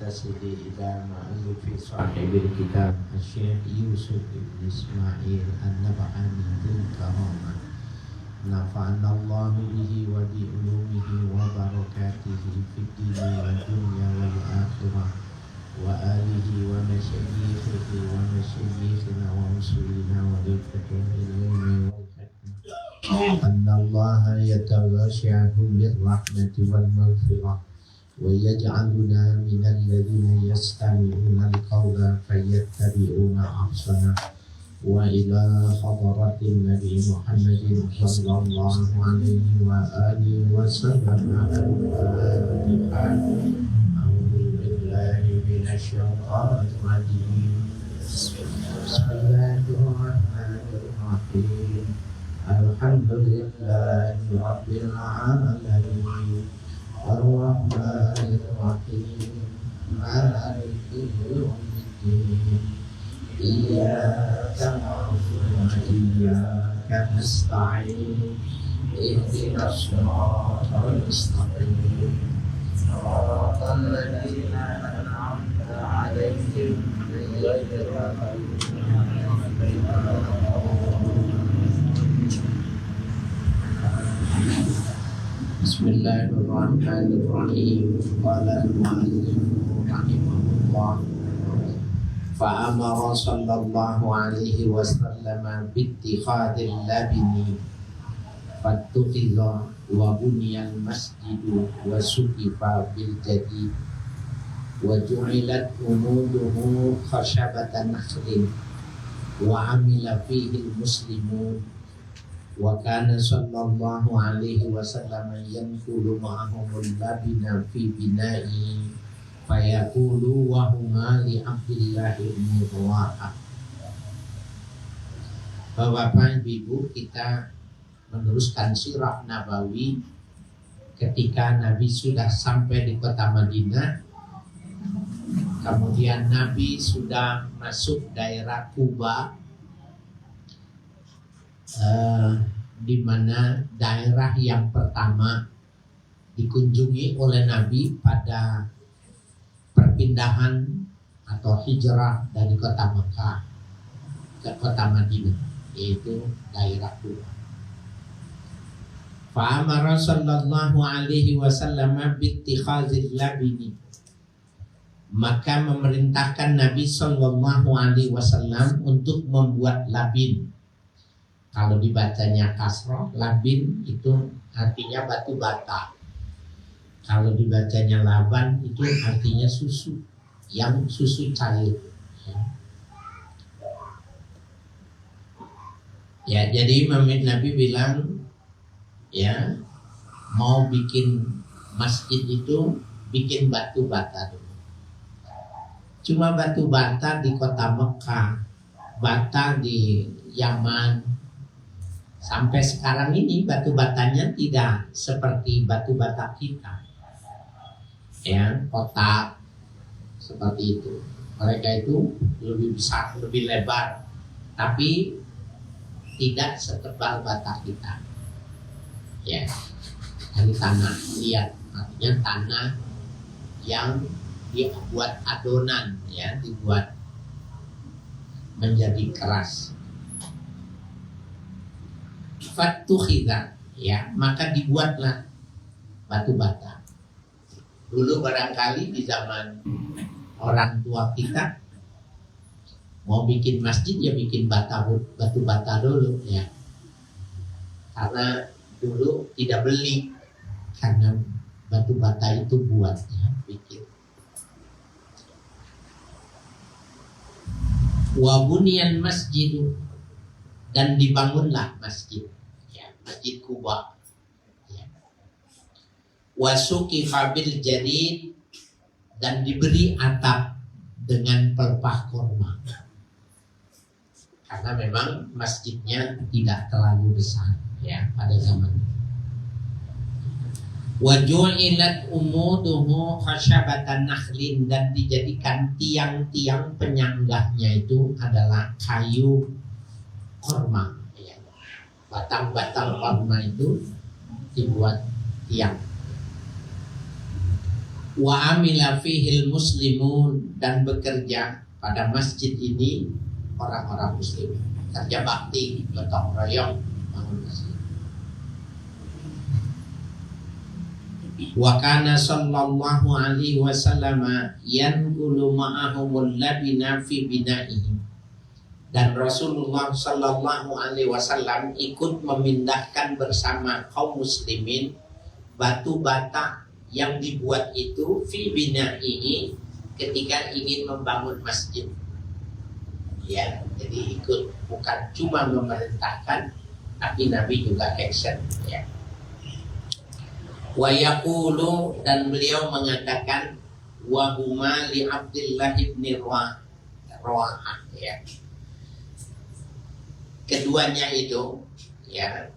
نتصل إلى مؤلف صاحب الكتاب الشيخ يوسف بن إسماعيل النبهاني ذو الكرامة نفعنا الله به وبعلومه وبركاته في الدين والدنيا والآخرة وآله ومشايخه ومشايخنا ورسلنا وللفتوح العلم والحكمة أن الله يتغشاه بالرحمة والمغفرة ويجعلنا من الذين يستمعون القول فيتبعون أحسنه وإلى حضرة النبي محمد صلى الله عليه وآله وسلم الفاتحة. أعوذ بالله من الشيطان الرجيم. بسم الله الرحمن الرحيم. الحمد لله رب العالمين الرحمن الرحيم مالك يوم الدين إياك نعبد وإياك نستعين اهدنا الصراط المستقيم صراط الذين أنعمت عليهم غير المغضوب Bismillahirrahmanirrahim. Qala al-mu'allif rahimahullah. Fa'amara sallallahu alaihi wasallam bittikhadil labini fattukhidha wa buniyal masjidu wa suqifa bil jadid wa ju'ilat umuduhu khashabatan nakhlin wa amila fihi al-muslimun wa kana sallallahu alaihi wasallam yanqulu ma'ahumul labina fi bina'i fayaqulu wa huma li Abdillah bin Rawaha. Bapak Ibu, kita meneruskan sirah Nabawi ketika Nabi sudah sampai di kota Madinah. Kemudian Nabi sudah masuk daerah Kuba, di mana daerah yang pertama dikunjungi oleh Nabi pada perpindahan atau hijrah dari kota Mekah ke kota Madinah, yaitu daerah Kuba. Fa'amara sallallahu alaihi wasallam bittikhazil labini, maka memerintahkan Nabi sallallahu alaihi wasallam untuk membuat labin. Kalau dibacanya kasroh, labin itu artinya batu bata. Kalau dibacanya laban itu artinya susu, yang susu cair. Ya, jadi Nabi bilang, ya, mau bikin masjid itu bikin batu bata dulu. Cuma batu bata di kota Mekah, bata di Yaman. Sampai sekarang ini batu batanya tidak seperti batu bata kita, ya, kotak seperti itu. Mereka itu lebih besar, lebih lebar, tapi tidak setebal bata kita. Ya, dari tanah, lihat, artinya tanah yang dibuat adonan, ya, dibuat menjadi keras. Fattukhidha, ya, maka dibuatlah batu bata. Dulu barangkali di zaman orang tua kita mau bikin masjid ya bikin batu bata dulu, ya, karena dulu tidak beli, karena batu bata itu buat, ya, bikin. Wa buniyal masjidu, dan dibangunlah masjid, ya, masjid Kuba, ya. Wasuqifa bil jadid, dan diberi atap dengan pelepah korma, karena memang masjidnya tidak terlalu besar, ya, pada zaman itu. Wa ju'ilat umuduhu khashabatan nakhlin, dan dijadikan tiang-tiang penyanggahnya itu adalah kayu korma, ya. Batang-batang korma itu dibuat tiang. Wa amila fihil muslimun, dan bekerja pada masjid ini orang-orang muslim, kerja bakti, gotong royong bangun masjid. Wa kana sallallahu alaihi wasallam yanqulu ma'ahumul labina fi bina'ihi, dan Rasulullah sallallahu alaihi wasallam ikut memindahkan bersama kaum muslimin batu bata yang dibuat itu fi bina'ihi ketika ingin membangun masjid. Ya, jadi ikut, bukan cuma memerintahkan, tapi Nabi juga action. Ya. Wa yaqulu, dan beliau mengatakan, wa huma li Abdullah ibn Rawahah. Ya. Keduanya itu, ya,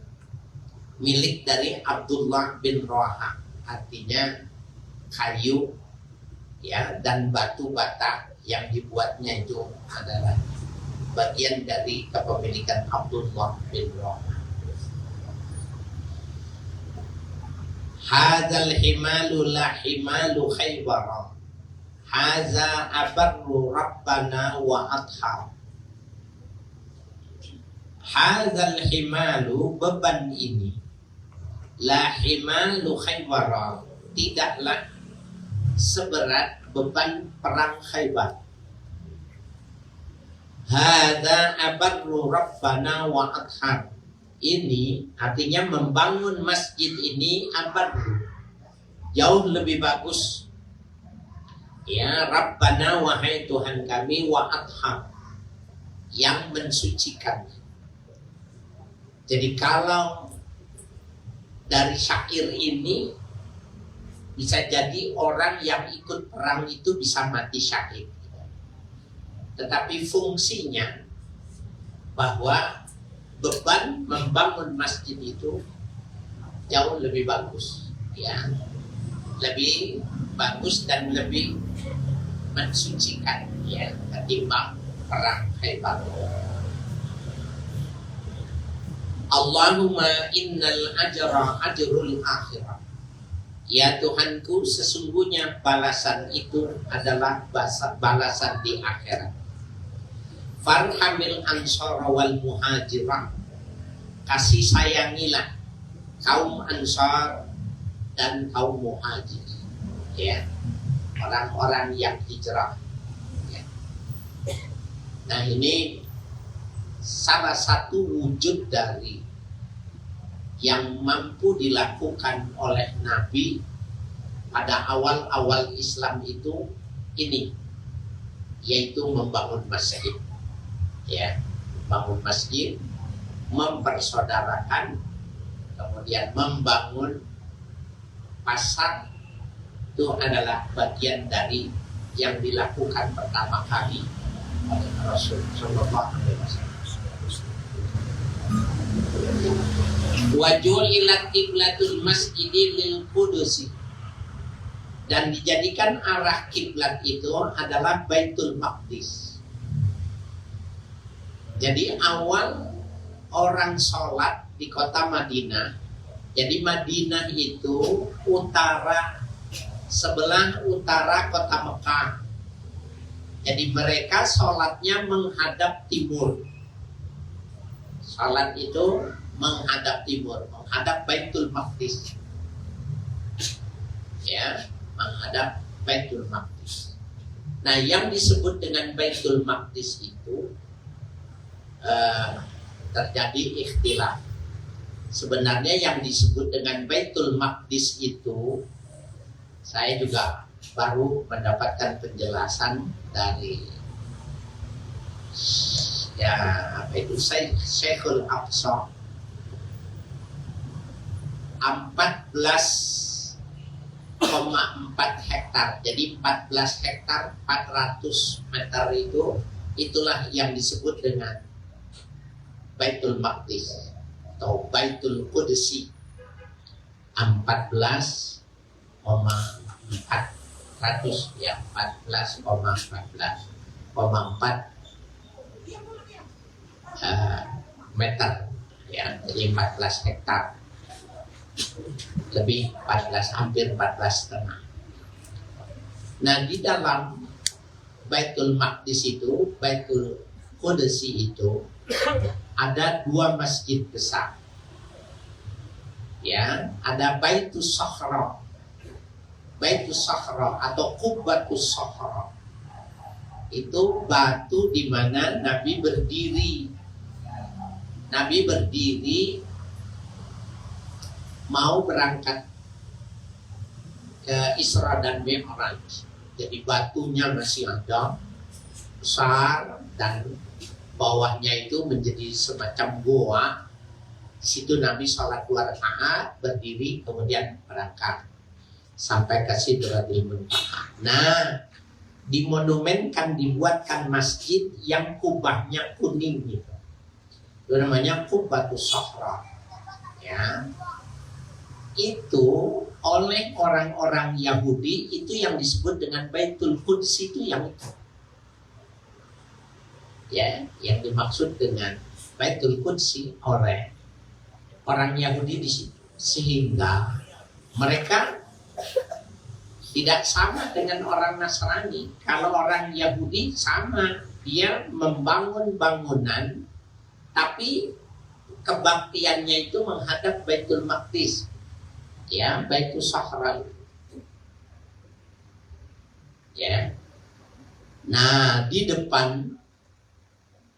milik dari Abdullah bin Rawahah, artinya kayu, ya, dan batu bata yang dibuatnya itu adalah bagian dari kepemilikan Abdullah bin Rawahah. Hadzal himalu la himalu Khaybar, hadza abarru rabbana wa adhar. Hadzal himalu, beban ini, la himalu Khaybar, tidaklah seberat beban perang Khaybar. Hadza abarru rabbana wa adhar, ini artinya membangun masjid ini abarru, jauh lebih bagus. Ya, Rabbana, wahai Tuhan kami, wa adhar, yang mensucikan. Jadi kalau dari syair ini bisa jadi orang yang ikut perang itu bisa mati syahid. Tetapi fungsinya bahwa beban membangun masjid itu jauh lebih bagus, ya, lebih bagus dan lebih mensucikan, ya, ketimbang perang Khaybar. Allahumma innal ajra ajrul akhirah. Ya Tuhanku, sesungguhnya balasan itu adalah balasan di akhirat. Farhamil ansara wal muhajirah, kasih sayangilah kaum ansar dan kaum muhajir, ya, orang-orang yang hijrah, ya. Nah, ini salah satu wujud dari yang mampu dilakukan oleh Nabi pada awal-awal Islam itu ini, yaitu membangun masjid, ya, membangun masjid, mempersaudarakan, kemudian membangun pasar. Itu adalah bagian dari yang dilakukan pertama kali oleh Rasul Sallallahu Alaihi Wasallam. Wajul ila qiblatul masjidi lil qudusi, dan dijadikan arah kiblat itu adalah Baitul Maqdis. Jadi awal orang sholat di kota Madinah, jadi Madinah itu utara, sebelah utara kota Mekah. Jadi mereka sholatnya menghadap timur. Sholat itu menghadap timur, menghadap Baitul Maqdis, ya, menghadap Baitul Maqdis. Nah, yang disebut dengan Baitul Maqdis itu terjadi ikhtilaf. Sebenarnya yang disebut dengan Baitul Maqdis itu, saya juga baru mendapatkan penjelasan dari, ya, apa itu, Syekhul Aqsa, 14,4 hektar. Jadi 14 hektar 400 meter itulah yang disebut dengan Baitul Maqdis atau Baitul Qudsi. 14,400, ya, 14,4 meter, ya, jadi 14 hektar lebih, 14, hampir 14,5. Nah, di dalam Baitul Maqdis itu, Baitul Qudsi itu ada 2 masjid besar. Ya, ada Baitus Sakhra. Baitus Sakhra atau Qubbatus Sakhra. Itu batu di mana Nabi berdiri. Nabi berdiri mau berangkat ke Isra dan Mi'raj. Jadi batunya masih ada besar dan bawahnya itu menjadi semacam goa. Di situ Nabi sholat 2 rakaat, berdiri, kemudian berangkat sampai ke Sidratul Muntaha. Nah, dimonumenkan, dibuatkan masjid yang kubahnya kuning gitu. Itu namanya Qubbatus Sakhra. Ya. Itu oleh orang-orang Yahudi itu yang disebut dengan Baitul Quds itu yang itu. Ya, yang dimaksud dengan Baitul Quds oleh orang Yahudi di situ, sehingga mereka tidak sama dengan orang Nasrani. Kalau orang Yahudi sama, dia membangun bangunan, tapi kebaktiannya itu menghadap Baitul Maqdis, ya, Baitul Sakhra. Ya, nah di depan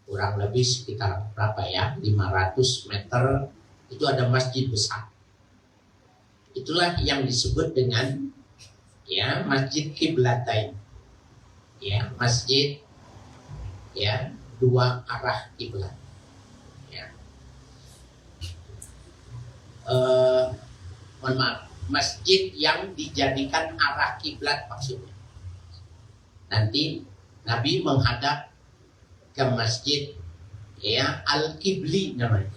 kurang lebih sekitar berapa ya, 500 meter itu ada masjid besar. Itulah yang disebut dengan ya Masjid Qiblatain. Ya, masjid ya 2 arah kiblat. Ya. Mohon maaf, masjid yang dijadikan arah kiblat maksudnya. Nanti Nabi menghadap ke masjid ya Al-Qibli namanya.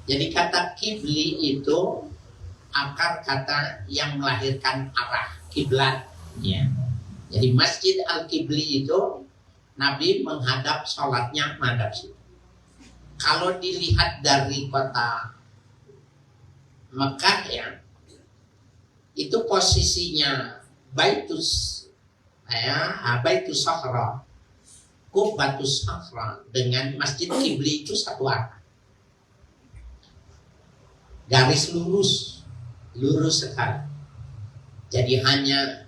Jadi kata kibli itu akar kata yang melahirkan arah kiblat. Ya. Jadi Masjid Al-Qibli itu Nabi menghadap sholatnya menghadap situ. Kalau dilihat dari kota Mekah ya, itu posisinya Baitus Sakhra, Qubbatus Sakhra dengan Masjid Qibli itu satu arah. Garis lurus sekali. Jadi hanya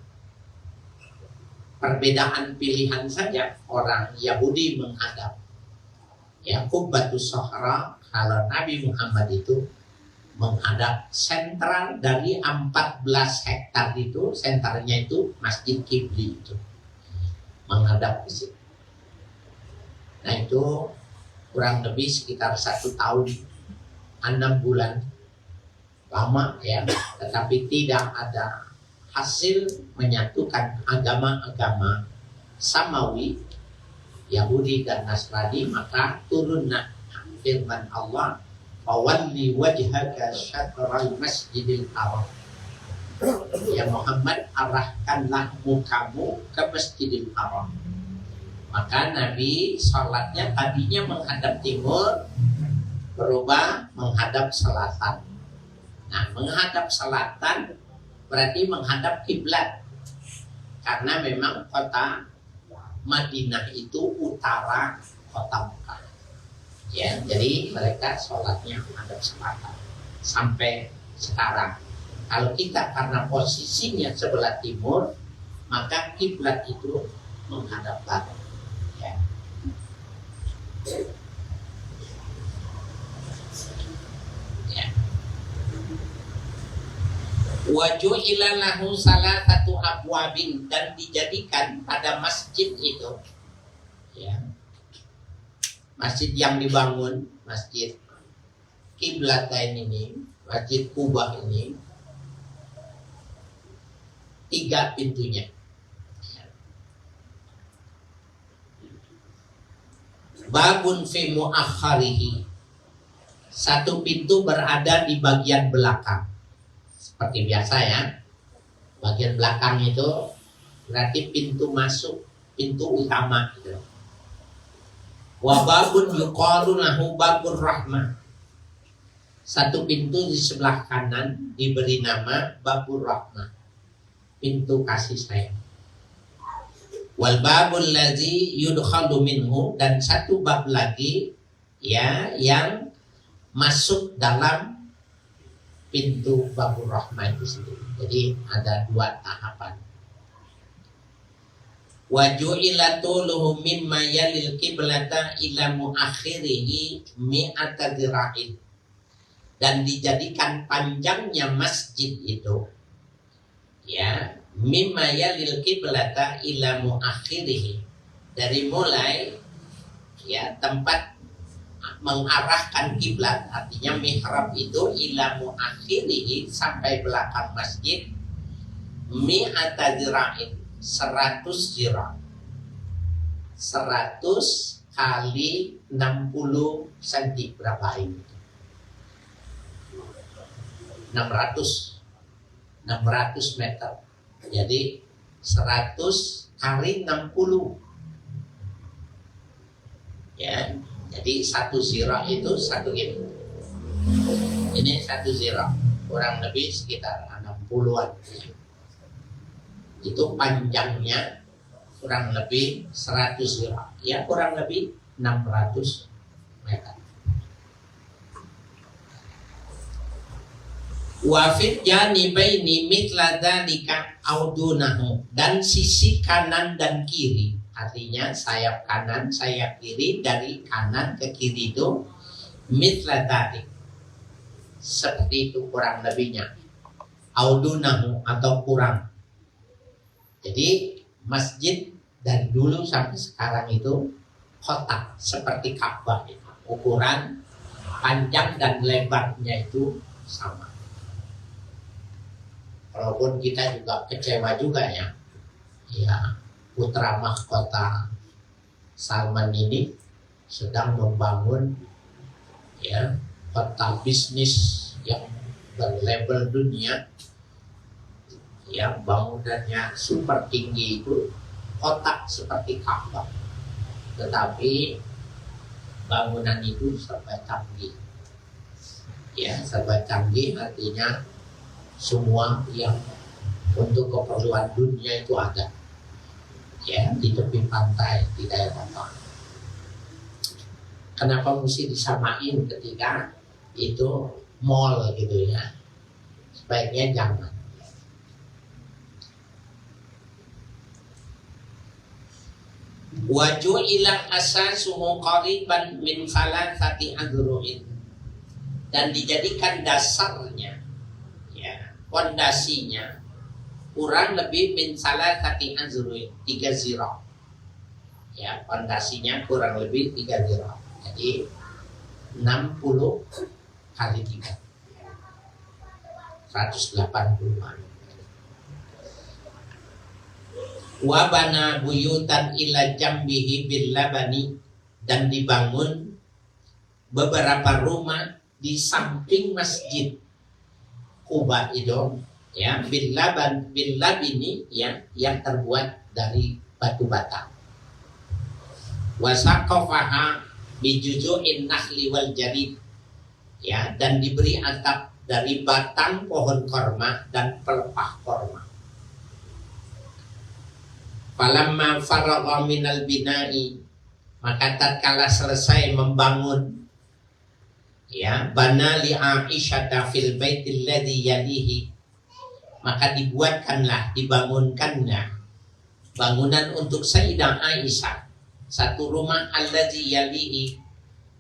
perbedaan pilihan saja orang Yahudi menghadap ya Qubbatus Sakhra, kalau Nabi Muhammad itu menghadap sentral dari 14 hektar itu, senternya itu Masjid Qibli itu menghadap ke situ. Nah itu kurang lebih sekitar 1 tahun 6 bulan, lama ya, tetapi tidak ada hasil menyatukan agama-agama samawi Yahudi dan Nasrani. Maka turunlah firman Allah, "Fawalli wajhaka syatral masjidil haram." Ya Muhammad, arahkanlah mukamu ke Masjidil Haram. Maka Nabi sholatnya tadinya menghadap timur, berubah menghadap selatan. Nah, menghadap selatan berarti menghadap kiblat, karena memang kota Madinah itu utara kota Mekah. Ya, jadi mereka sholatnya menghadap selatan sampai sekarang. Kalau kita karena posisinya sebelah timur, maka kiblat itu menghadap barat. Ya. Waju'ila lahu salasatu abwabin, dan dijadikan pada masjid itu ya, masjid yang dibangun, Masjid Qiblatain ini, Masjid Kubah ini, 3 pintunya. Babun fi muakharihi, 1 pintu berada di bagian belakang. Seperti biasa ya, bagian belakang itu berarti pintu masuk, pintu utama gitu. Wa babun yuqalu lahu babur rahmah, 1 pintu di sebelah kanan diberi nama babur rahmah, pintu kasih sayang. Wal babul ladzi yudkhalu minhu, dan satu bab lagi ya yang masuk dalam pintu babur rahmah itu sendiri. Jadi ada dua tahapan. Wa ju'ila tuluhu mimma yalil qiblata ila muakhirihi mi'ata dira'in, dan dijadikan panjangnya masjid itu ya mimma yalil qiblata ila muakhirihi, dari mulai ya tempat mengarahkan kiblat, artinya mihrab itu ila muakhirihi sampai belakang masjid mi'ata dira'in, 100 zira, 100 kali 60 cm, berapa ini? 600 meter. Jadi 100 kali 60 ya. Jadi satu zira itu 1 km. Ini 1 zira kurang lebih sekitar 60-an. Itu panjangnya kurang lebih 100 zira, ya kurang lebih 600 meter. Wafid janibaini mithla dzalika audunahu, dan sisi kanan dan kiri, artinya sayap kanan sayap kiri, dari kanan ke kiri itu mithla dzalik, seperti itu kurang lebihnya, audunahu atau kurang. Jadi masjid dari dulu sampai sekarang itu kotak seperti Ka'bah, ukuran panjang dan lebarnya itu sama. Walaupun kita juga kecewa juga ya, putra mahkota Salman ini sedang membangun ya kota bisnis yang berlabel dunia, yang bangunannya super tinggi itu kotak seperti Ka'bah, tetapi bangunan itu serba canggih. Ya, serba canggih artinya semua yang untuk keperluan dunia itu ada. Ya, di tepi pantai, di daerah pantai. Kenapa mesti disamain ketika itu mall gitu ya? Sebaiknya jangan. Waju ilang asasuhu qariban min thalathati adru'in, dan dijadikan dasarnya ya pondasinya kurang lebih min thalathati adru'in, 3 zira. Ya, pondasinya kurang lebih 3 zira. Jadi 60 kali 3 180. Wabana buyutan ila jambihi bil labani, dan dibangun beberapa rumah di samping masjid Quba itu ya, bil labini ya, yang terbuat dari batu bata. Wasaqafaha bijuzu'in nakhli wal jarid, ya, dan diberi atap dari batang pohon korma dan pelepah korma. Falamma faragha minal bina'i, maka tatkala selesai membangun ya, bana li Aisyah fil baitil ladzi yalihi, maka dibangunkannya bangunan untuk Sayyidah Aisyah, satu rumah alladzi yalihi,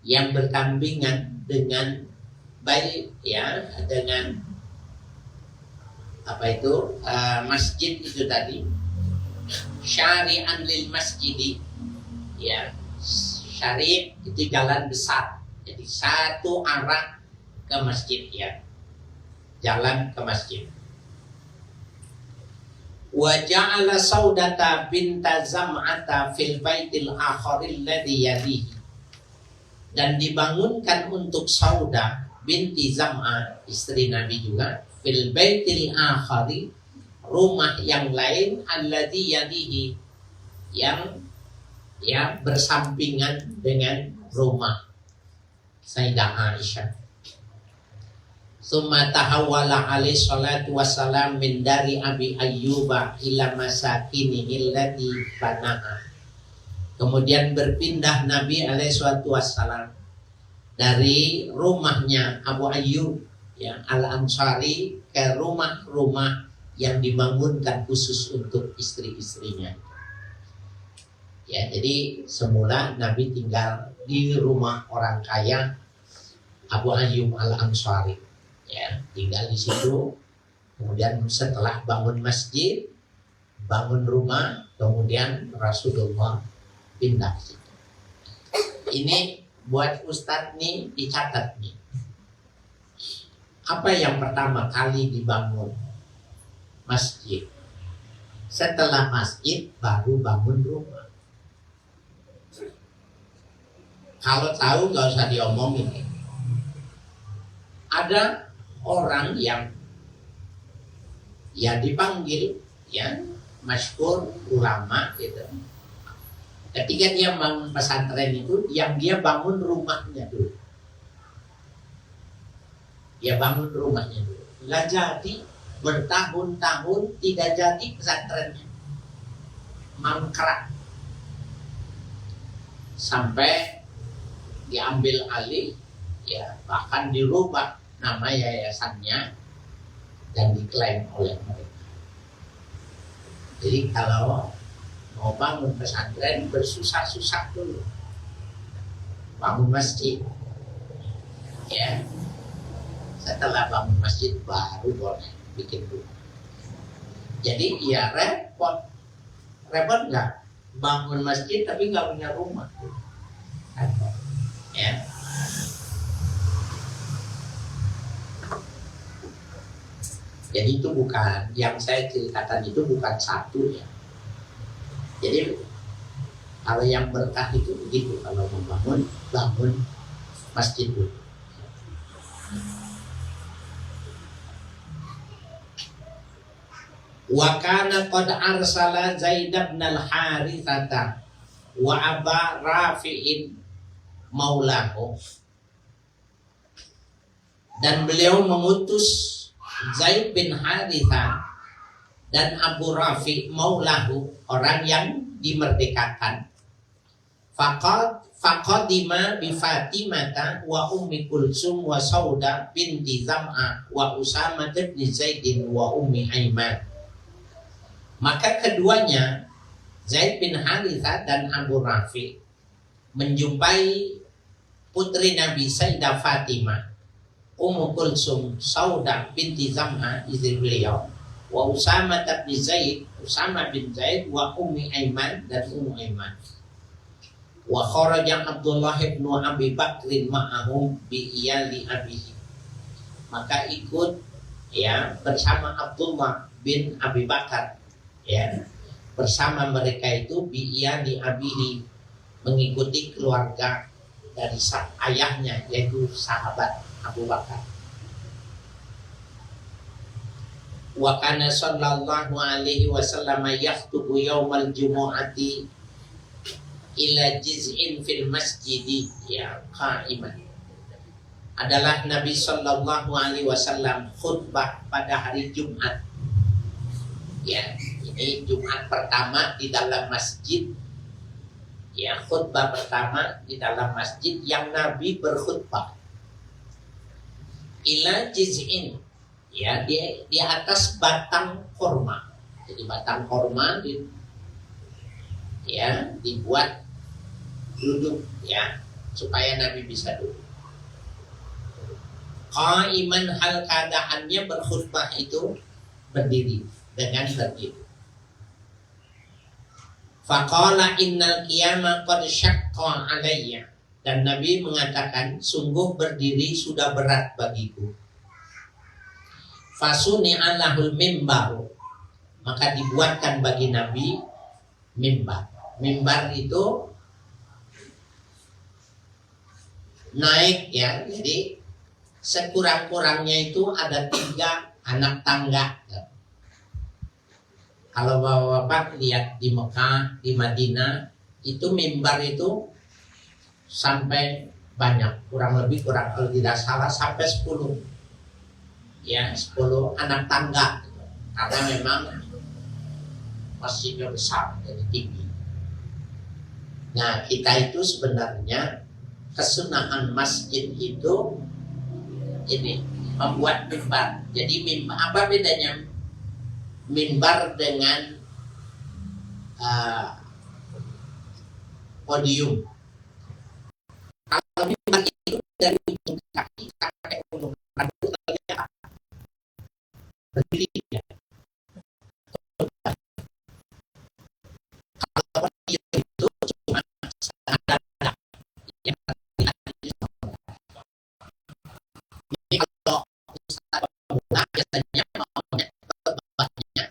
yang berdampingan dengan bait ya, dengan apa itu masjid itu tadi, syari'an lil masjidi ya, syari' itu jalan besar, jadi satu arah ke masjid ya, jalan ke masjid. Wa ja'ala Saudata binta Zam'ata fil baitil akharil ladzi yalihi, dan dibangunkan untuk Saudah binti Zam'ah, istri Nabi juga, fil baitil akhari, rumah yang lain, alladzi yalihi, yang ya bersampingan dengan rumah Sayyidah Aisyah. Tsumma tahawwala alaihi salatu wassalam min dari Abi Ayyuba ila masakinihi allati bana'a. Kemudian berpindah Nabi alaihi salatu wassalam dari rumahnya Abu Ayyub ya Al-Ansari ke rumah-rumah yang dibangunkan khusus untuk istri-istrinya. Ya, jadi semula Nabi tinggal di rumah orang kaya Abu Ayyub Al-Ansari. Ya, tinggal di situ. Kemudian setelah bangun masjid, bangun rumah, kemudian Rasulullah pindah ke situ. Ini buat Ustadz nih dicatat nih. Apa yang pertama kali dibangun? Masjid. Setelah masjid baru bangun rumah. Kalau tahu gak usah diomongin. Ada orang yang ya dipanggil ya masyhur ulama gitu. Ketika dia bangun pesantren itu, yang dia bangun rumahnya dulu. Dia bangun rumahnya dulu. Nggak jadi, bertahun-tahun tidak jadi pesantrennya. Mangkrak. Sampai diambil alih, ya bahkan dirubah nama yayasannya dan diklaim oleh mereka. Jadi kalau mau bangun pesantren bersusah-susah dulu, bangun masjid, ya. Setelah bangun masjid baru boleh bikin rumah. Jadi ya repot nggak? Bangun masjid tapi nggak punya rumah, repot, ya. Jadi itu bukan yang saya ceritakan, itu bukan satu ya. Jadi kalau yang berkah itu begitu, kalau membangun, bangun masjid dulu. Wa kana qad arsala Zaid bin al-Haritsata wa Aba Rafi'in maulahu. Dan beliau mengutus Zaid bin Harithah dan Abu Rafi maulahu, orang yang dimerdekakan. Faqadima bi Fatimata wa Ummi Kulsum wa Sauda binti Zam'ah wa Usamah bin Zaidin wa Ummi Aiman. Maka keduanya, Zaid bin Harithah dan Abu Rafi, menjumpai putri Nabi Sayyidah Fatimah, Ummu Kulsum, Sauda binti Zam'ah istri beliau, wa Usamah bin Zaid, Usamah bin Zaid, wa Ummi Aiman dan Ummu Aiman. Wa kharaja Abdullah bin Abi Bakrin ma'ahum bi iyali abihi. Maka ikut ya bersama Abdullah bin Abi Bakar ya, bersama mereka itu bi iyali abihi, mengikuti keluarga dari ayahnya yaitu sahabat Abu Bakar. Wa kana sallallahu alaihi wasallam yakhutubu yaumal jumu'ati ila jiz'in fil masjidi ya qa'iman. Adalah Nabi sallallahu alaihi wasallam khutbah pada hari Jumat. Ya, ini Jumat pertama di dalam masjid. Ya, khutbah pertama di dalam masjid yang Nabi berkhutbah. Ila jiz'in, ya, di atas batang korma. Jadi batang korma dibuat duduk ya, supaya Nabi bisa duduk. Qa'iman, hal keadaannya berkhutbah itu berdiri, dengan berdiri. Faqala innal qiyama qad syaqqa alayya. Dan Nabi mengatakan, sungguh berdiri sudah berat bagiku. Fasuni'a lahul mimbar. Maka dibuatkan bagi Nabi mimbar. Mimbar itu naik ya, jadi sekurang-kurangnya itu ada 3 anak tangga. Kalau bapak-bapak lihat di Mekah, di Madinah, itu mimbar itu sampai banyak, kurang lebih kalau tidak salah sampai 10 ya 10 anak tangga gitu. Karena memang masjidnya besar jadi tinggi. Nah, kita itu sebenarnya kesunahan masjid itu ini membuat mimbar. Jadi mimbar, apa bedanya mimbar dengan podium? Kalau mimbar itu dari ujung kaki sampai ujung rambut berdiri ya. Kalau podium itu cuma ada yang ini kalau Ustaz Bunga biasanya maunya banyak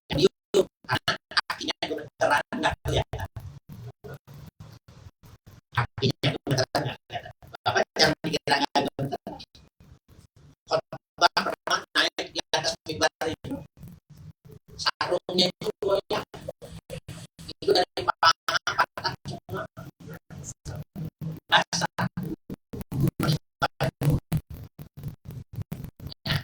podium karena kakinya gemeteran nggak kelihatan. Kakinya gemeteran nggak kelihatan. Bapak jangan dikira nggak gemeteran. Khotbah pernah naik di atas mimbar itu, sarungnya itu goyang. Itu dari paha patah semua. Basah. Ya.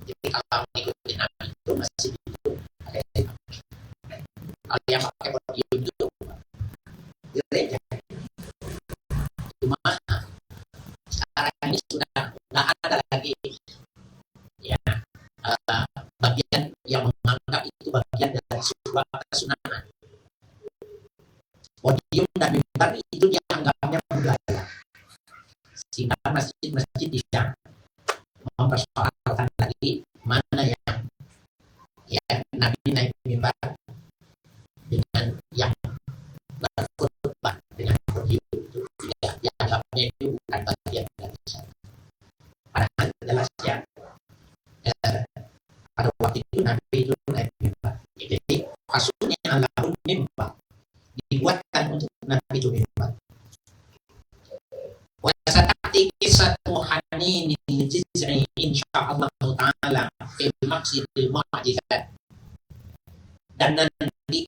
Jadi kalau mengikuti Nabi itu masih itu ada yang kalau yang pakai podium itu gereja. Cuma sekarang ini sudah nggak ada lagi ya bagian yang menganggap itu bagian dari sebuah kesunahan. Podium dan mimbar itu dianggapnya budaya, sehingga masjid-masjid tidak mempersoalkan lagi mana yang ya Nabi naik mimbar dengan yang berkhutbah dengan podium itu ya dianggapnya itu bukan bagian dari sana. Padahal jelas ya pada waktu itu Nabi itu naik mimbar. Jadi maksudnya Allahul mimbar dibuatkan untuk Nabi itu mimbar. Wa satati qissatu hanini jiz'i insyaallah taala fi maqsidil mu'jizat. Dan nanti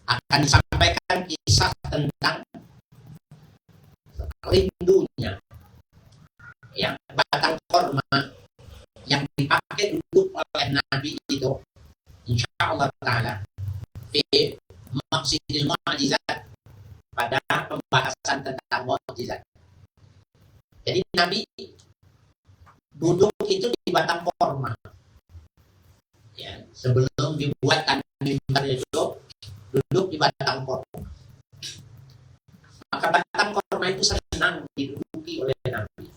akan disampaikan kisah tentang rindunya yang batang korma yang dipakai dulu oleh Nabi itu insyaallah taala fi maqsidil mu'jizat, pada pembahasan tentang mukjizat. Jadi Nabi duduk itu di batang korma. Ya, sebelum dibuatkan mimbar itu duduk di batang korma. Maka batang korma itu senang diduduki oleh Nabi.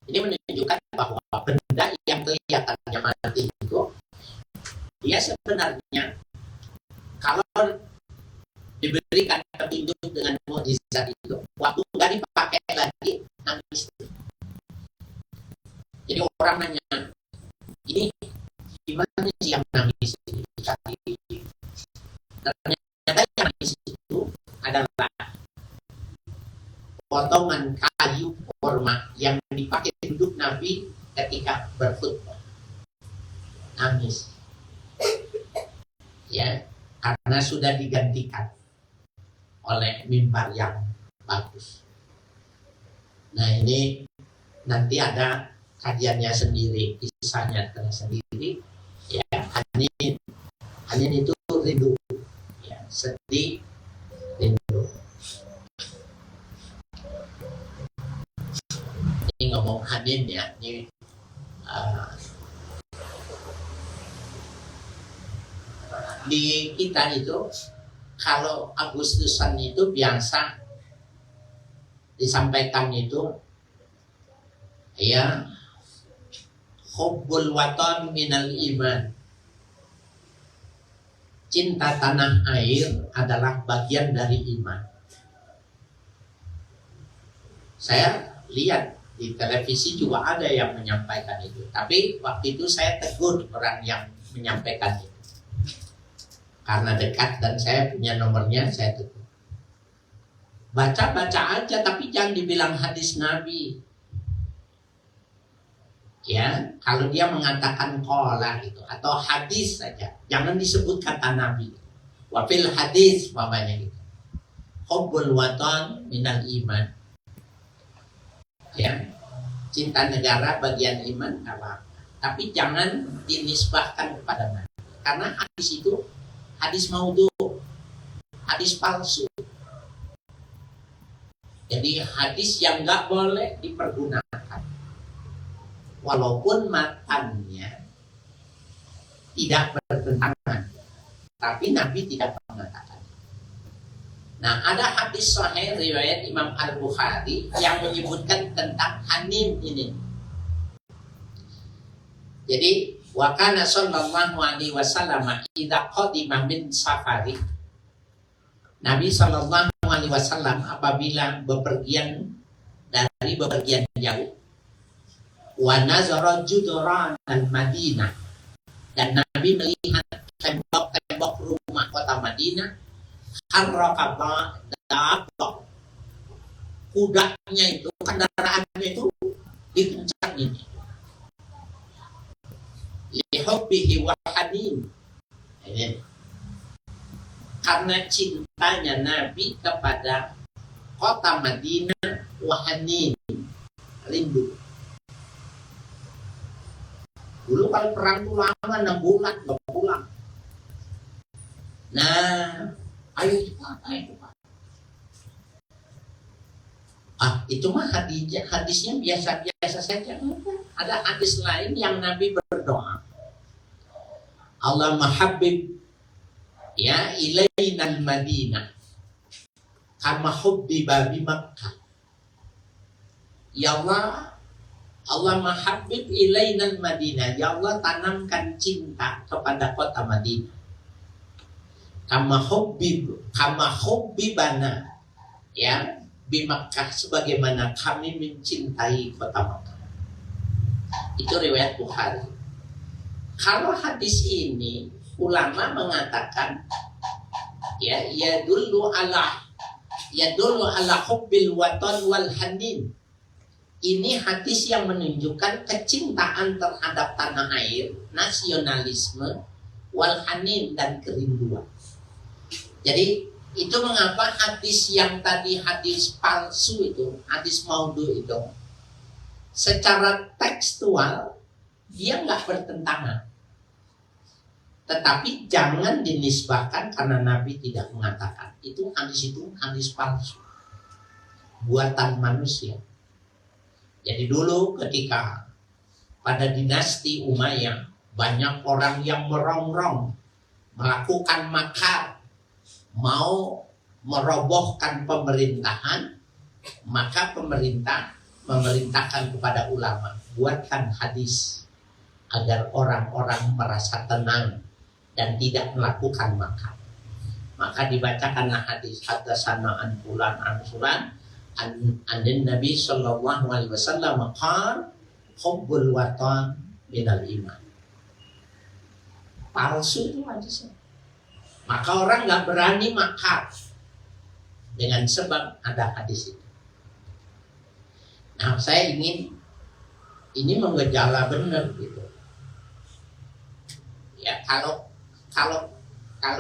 Ini menunjukkan bahwa benda yang kelihatannya mati itu dia sebenarnya kalau diberikan petunjuk dengan mukjizat itu, waktu nggak dipakai lagi nangis. Jadi orang nanya, ini gimana sih yang nangis ini? Ternyata yang nangis itu adalah potongan kayu korma yang dipakai duduk Nabi ketika berkhutbah. Nangis, ya, karena sudah digantikan oleh mimbar yang bagus. Nah ini nanti ada kajiannya sendiri, kisahnya sendiri. Ya, Hanin itu rindu, ya, sedih, rindu. Ini ngomong Hanin ya, ini di kita itu kalau Agustusan itu biasa disampaikan itu ya hubbul watan minal iman, cinta tanah air adalah bagian dari iman. Saya lihat di televisi juga ada yang menyampaikan itu, tapi waktu itu saya tegur orang yang menyampaikan itu karena dekat dan saya punya nomornya, saya tegur. Baca-baca aja tapi jangan dibilang hadis Nabi. Ya, kalau dia mengatakan qala gitu atau hadis saja, jangan disebut kata Nabi. Wa fil hadis mamanya gitu. Hubbul watan minal iman. Ya, cinta negara bagian iman apa, tapi jangan dinisbahkan kepada Nabi, karena hadis itu hadis maudhu, hadis palsu. Jadi hadis yang nggak boleh dipergunakan, walaupun matanya tidak bertentangan, tapi Nabi tidak mengatakan. Nah, ada hadis sahih riwayat Imam Al-Bukhari yang menyebutkan tentang hanim ini. Jadi, wa kana sallallahu alaihi wasallam idza qadima min safari. Nabi sallallahu alaihi wasallam apabila bepergian dari bepergian jauh, wa nazara judran al-Madinah, dan Nabi melihat tembok-tembok rumah kota Madinah, harraqaba dabba, kudanya itu, kendaraannya itu dikencangin, lihubbihi wa hanin, karena cintanya Nabi kepada kota Madinah, wa hanin, rindu. Dulu kalau perang itu lama 6 bulan, 2 bulan. Nah, ayo cepat. Itu mah hadisnya biasa-biasa saja. Ada hadis lain yang Nabi berdoa, Allah mahabbib ya ilainal Madinah kama hubbiba bi Makkah. Ya Allah mahabbib ilainal Madinah, ya Allah tanamkan cinta kepada kota Madinah. Kama hubbibana ya bi Makkah, sebagaimana kami mencintai kota Makkah. Itu riwayat Bukhari. Kalau hadis ini ulama mengatakan ya dulu ala hubbil watan wal hanin. Ini hadis yang menunjukkan kecintaan terhadap tanah air, nasionalisme, wal hanin, dan kerinduan. Jadi itu mengapa hadis yang tadi hadis palsu itu, hadis maudhu itu, secara tekstual dia nggak bertentangan. Tetapi jangan dinisbahkan karena Nabi tidak mengatakan. Itu hadis palsu, buatan manusia. Jadi dulu ketika pada dinasti Umayyah banyak orang yang merongrong, melakukan makar, mau merobohkan pemerintahan, maka pemerintah memerintahkan kepada ulama, buatkan hadis agar orang-orang merasa tenang dan tidak melakukan makar. Maka dibacakanlah hadis haddatsana an fulan an fulan an Nabi sallallahu alaihi wasallam qala hubbul watan minal iman. Palsu itu hadisnya. Maka orang nggak berani makar dengan sebab ada hadis itu. Nah, saya ingin ini menggejala benar gitu. Ya kalau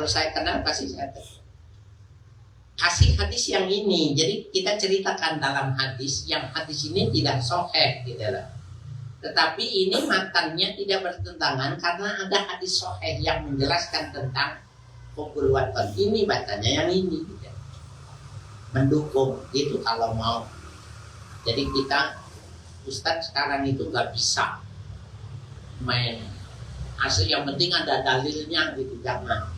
saya kenal pasti saya kasih hadis yang ini. Jadi kita ceritakan dalam hadis yang hadis ini tidak sahih gitu lah. Tetapi ini matannya tidak bertentangan karena ada hadis sahih yang menjelaskan tentang hubbul watan. Ini bacanya yang ini gitu. Mendukung itu kalau mau. Jadi kita Ustadz sekarang itu nggak bisa main asal, yang penting ada dalilnya gitu, jangan.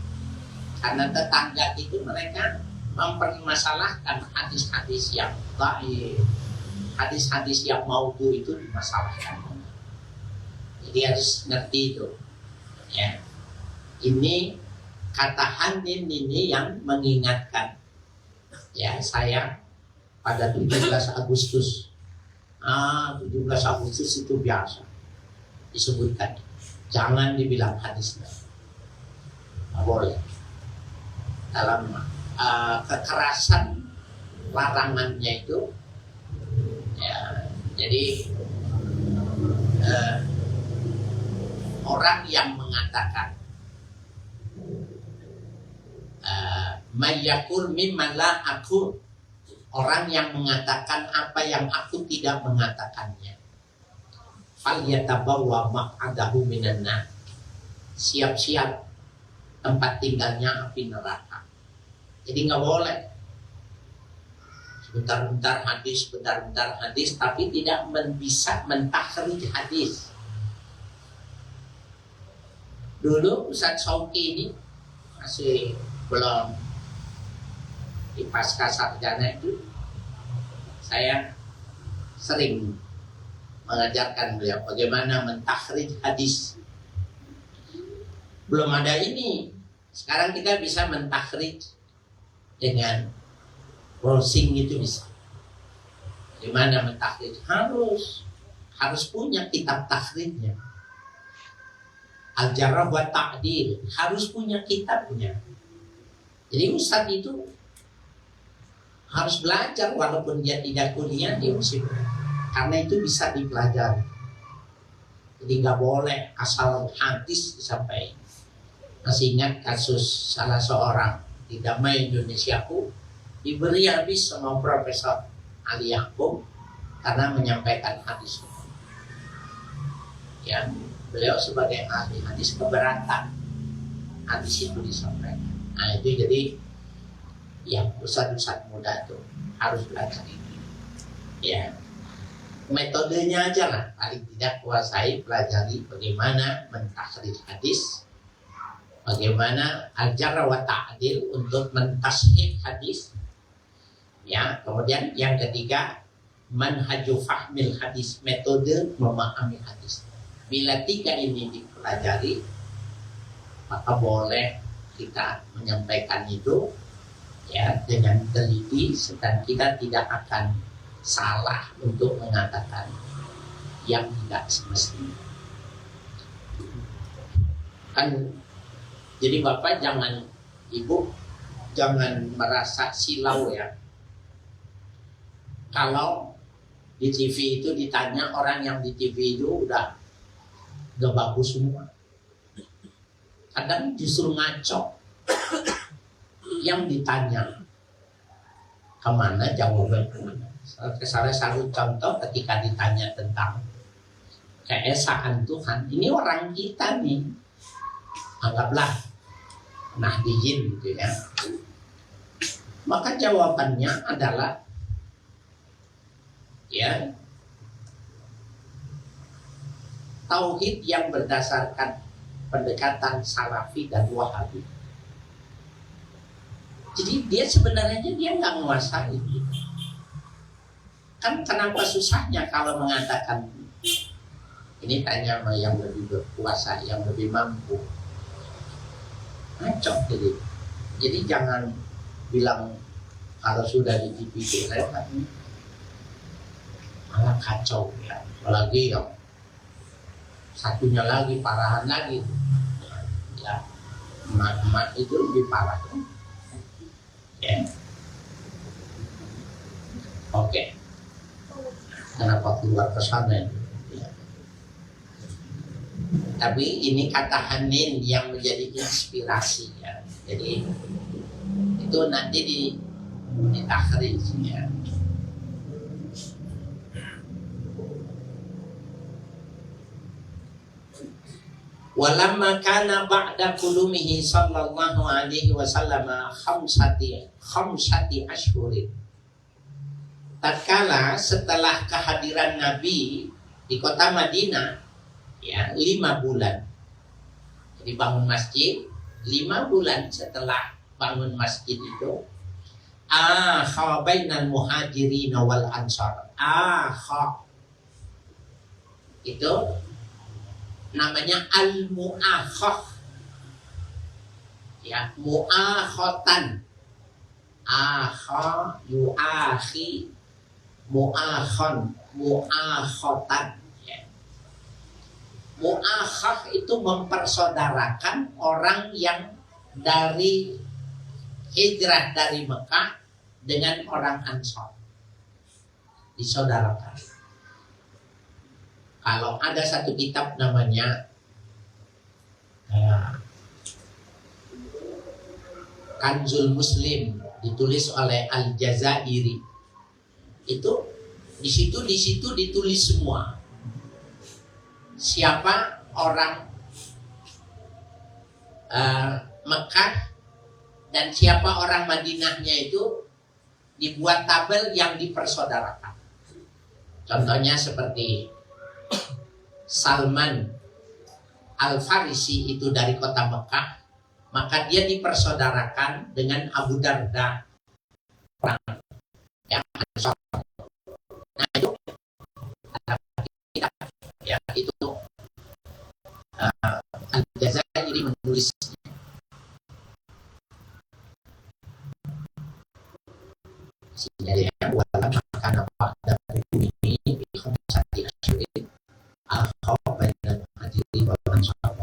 Karena tetangga itu mereka mempermasalahkan hadis-hadis yang dhaif, hadis-hadis yang maudhu itu dimasalahkan. Jadi harus ngerti itu. Ya, ini kata hanin ini yang mengingatkan. Ya, saya pada 17 Agustus 17 Agustus itu biasa disebutkan, jangan dibilang hadisnya, nggak boleh. Dalam kekerasan larangannya itu ya, jadi orang yang mengatakan mayyakul mimma la aqul, orang yang mengatakan apa yang aku tidak mengatakannya, falyatabawwa maq'adahu minan nar. Siap-siap tempat tinggalnya api neraka. Jadi nggak boleh sebentar-bentar hadis, tapi tidak bisa mentakhrij hadis. Dulu Ustaz Sauki ini masih belum di pasca sarjana itu, saya sering mengajarkan beliau bagaimana mentakhrij hadis. Belum ada ini. Sekarang kita bisa mentakhrij dengan browsing, itu bisa. Bagaimana mentakhrij? Harus punya kitab takhrijnya. Al-Jarh wa Ta'dil harus punya kitabnya. Jadi Ustadz itu harus belajar walaupun dia tidak kuliah, dia mesti belajar. Karena itu bisa dipelajari. Jadi nggak boleh asal hadis disampaikan. Masih ingat kasus salah seorang di Damai Indonesiaku diberi habis sama Profesor Ali Yaakob karena menyampaikan hadis. Ya, beliau sebagai ahli hadis keberatan hadis itu disampaikan. Nah itu jadi yang ustadz muda itu harus belajar ini. Ya, metodenya aja lah, paling tidak kuasai, pelajari bagaimana mentakhrij hadis, bagaimana al-jarh wa ta'dil untuk mentashih hadis. Ya, kemudian yang ketiga manhaju fahmil hadis, metode memahami hadis. Bila tiga ini dipelajari, maka boleh kita menyampaikan itu ya dengan teliti, dan kita tidak akan salah untuk mengatakan yang tidak semestinya. Kan jadi Bapak jangan, Ibu jangan merasa silau ya. Kalau di TV itu ditanya, orang yang di TV itu udah gak bagus semua. Kadang justru ngaco. Yang ditanya kemana, jawaban kemana. Salah satu contoh ketika ditanya tentang keesaan Tuhan, ini orang kita nih, anggaplah Nahdiyin gitu ya. Maka jawabannya adalah ya, tauhid yang berdasarkan pendekatan Salafi dan Wahabi. Jadi dia sebenarnya dia nggak menguasai. Kan kenapa susahnya kalau mengatakan ini tanya sama yang lebih berkuasa, yang lebih mampu. Ngaco jadi jangan bilang kalau sudah di TV itu lewat, malah kacau ya. Apalagi yang satunya lagi parahan lagi ya, emak-emak itu lebih parah ya. Oke. Kenapa keluar ke sana ya. Tapi ini kata Hanin yang menjadi inspirasi ya. Jadi itu nanti di takhrij ya. Walamma kana ba'da kulumihi sallallahu alaihi wasallam khamsati ashhurin. Tatkala setelah kehadiran Nabi di kota Madinah ya 5 bulan. Jadi bangun masjid 5 bulan setelah bangun masjid itu akha bainal muhajirin wal ansar. Itu namanya al-mu'akhah ya, mu'akhotan, akha yu'akhi, mu'akhon, mu'akhotan ya. Mu'akhah itu mempersaudarakan orang yang dari hijrah dari Mekah dengan orang Ansor, disaudarakan. Kalau ada satu kitab namanya Kanzul Muslim ditulis oleh Al-Jazairi, itu di situ ditulis semua siapa orang Mekah dan siapa orang Madinahnya itu dibuat tabel yang dipersaudarakan. Contohnya seperti Salman Al-Farisi itu dari kota Mekah, maka dia dipersaudarakan dengan Abu Darda. Ya, nah itu ya itu Al-Jazairi menulis. Dari yang wala makan apa dari ini khamsati asyrin al-khawf bainal adili wal ansab.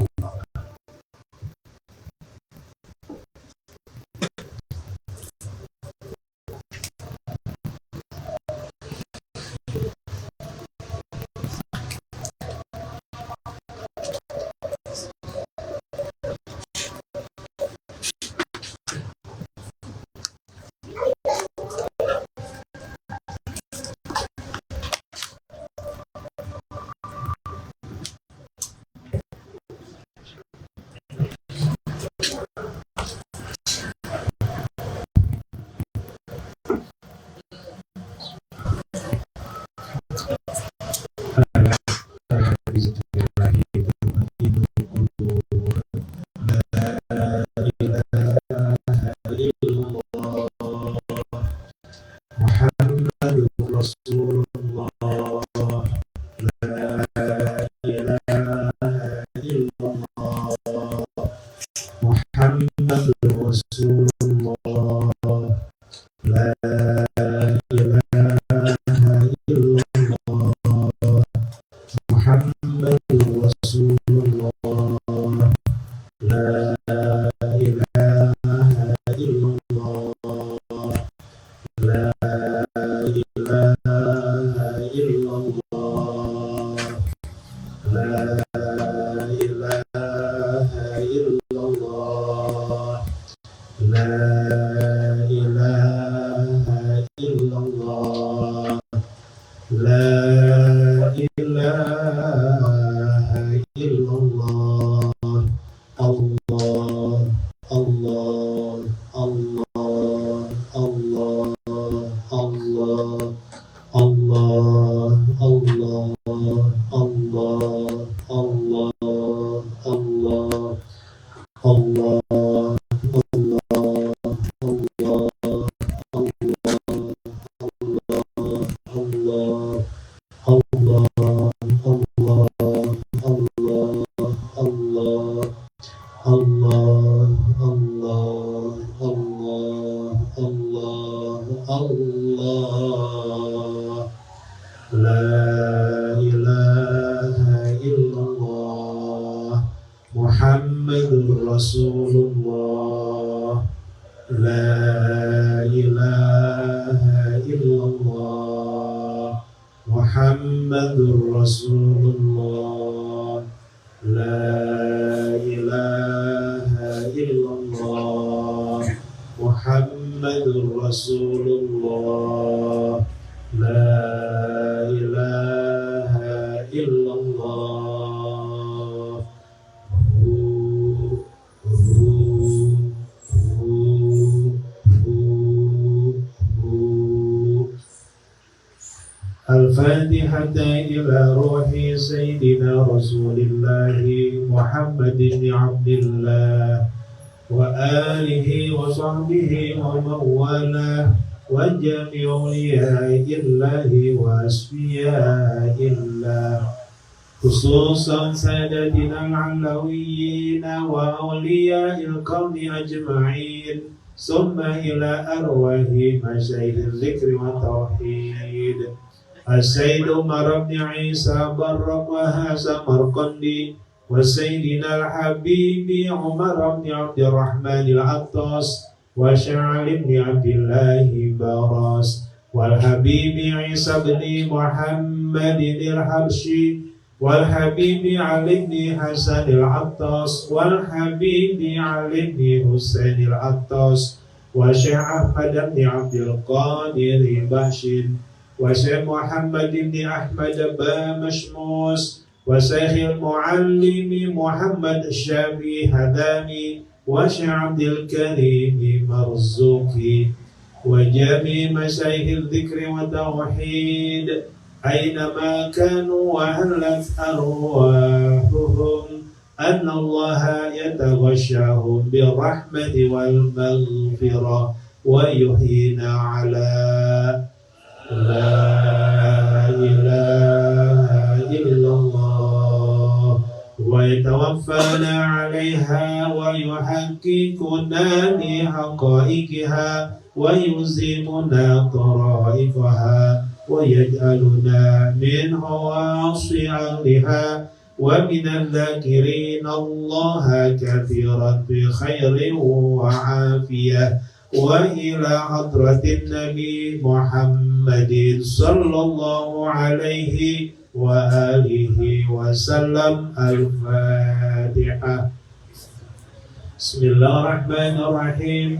الفاتحة إلى روح سيدنا رسول الله محمد بن عبد الله وآله وصحبه ومن والاه وجميع أولياء الله وأصفياء الله خصوصا سادتنا العلويين وأولياء الكون أجمعين ثم إلى أرواح مشايخ الذكر والتوحيد السيد عمر بن عيسى برق وهذا مرقندي وسيدنا الحبيب عمر بن عبد الرحمن العطاس وشعر بن عبد الله باراس والحبيب عيسى بن محمد الحبشي والحبيب علي بن حسن العطاس والحبيب علي بن حسين العطاس وشيخ أحمد بن عبد القادر باشر وشيخ محمد بن أحمد بامشموس وشيخ المعلم محمد الشافعي هدامي وشيخ عبد الكريم مرزوقي وجميع مشايخ الذكر والتوحيد أينما كانوا وهلت أرواحهم أن الله يتغشاهم بالرحمة والمغفرة ويحيينا على لا إله إلا الله ويتوفانا عليها ويحققنا بحقائقها ويلزمنا طرائقها ويجعلنا من خواص أهلها ومن الذاكرين الله كثيرا بخير وعافية وإلى حضرة النبي محمد صلى الله عليه وآله وسلم. الفاتحة. بسم الله الرحمن الرحيم.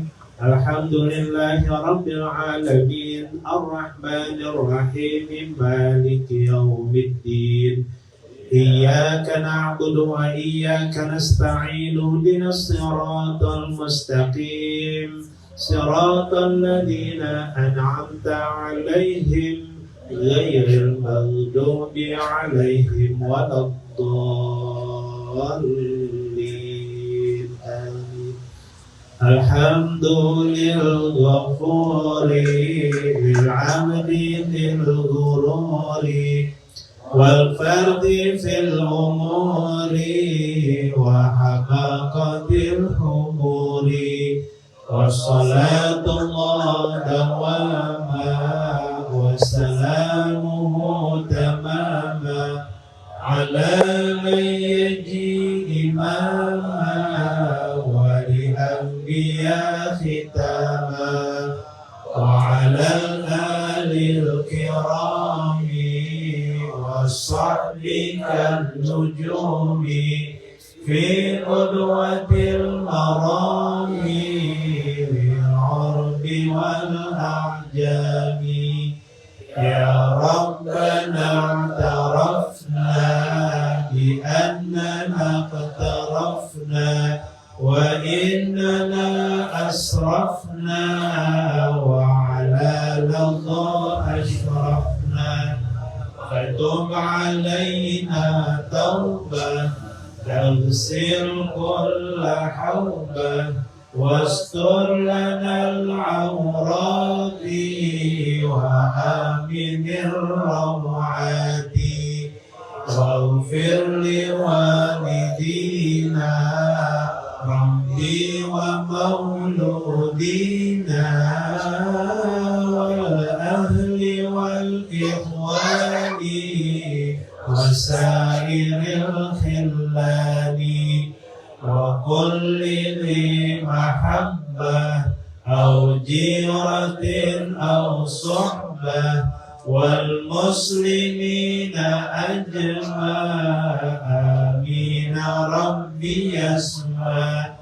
الحمد لله رب العالمين الرحمن الرحيم مالك يوم الدين إياك نعبد وإياك نستعين اهدنا الصراط المستقيم صراط الذين أنعمت عليهم غير المغضوب عليهم ولا الضالين. آمين. الحمد للغفور للعبد للغرور والفرد في الأمور وحقاقة الأمور والصلاة الله دواما وسلامه تماما على من يجي إماما ولأنبياء ختاما وعلى الآل الكرام والصحب كالنجوم في قدوة المرام بالعرب والأعجام. يا ربنا اعترفنا بأننا اقترفنا وإننا أسرفنا وعلى لظى أشرفنا فتب علينا توبة تغسل كل حوبة واستر لنا العورات وآمن الروعات واغفر لوالدينا ربي ومولودينا والأهل والإخوان وسائر الخلان وكل ذي محبة أو جيرة أو صحبة والمسلمين أجمع. آمين. ربي يسمع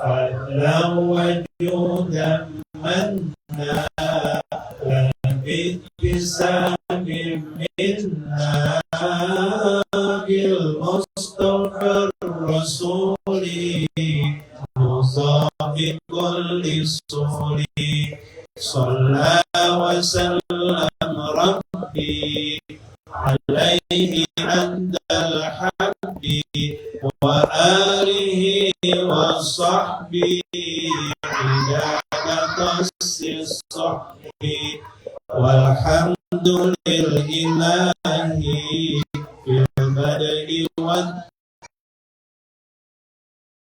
فضلا وجودا منا بابتسام منا بالمصطفى الرسول مصاب كل سور صلى وسلم ربي عليه عند الحب وآله وصحبه عداد قص الصحب والحمد لله في البدء والتالي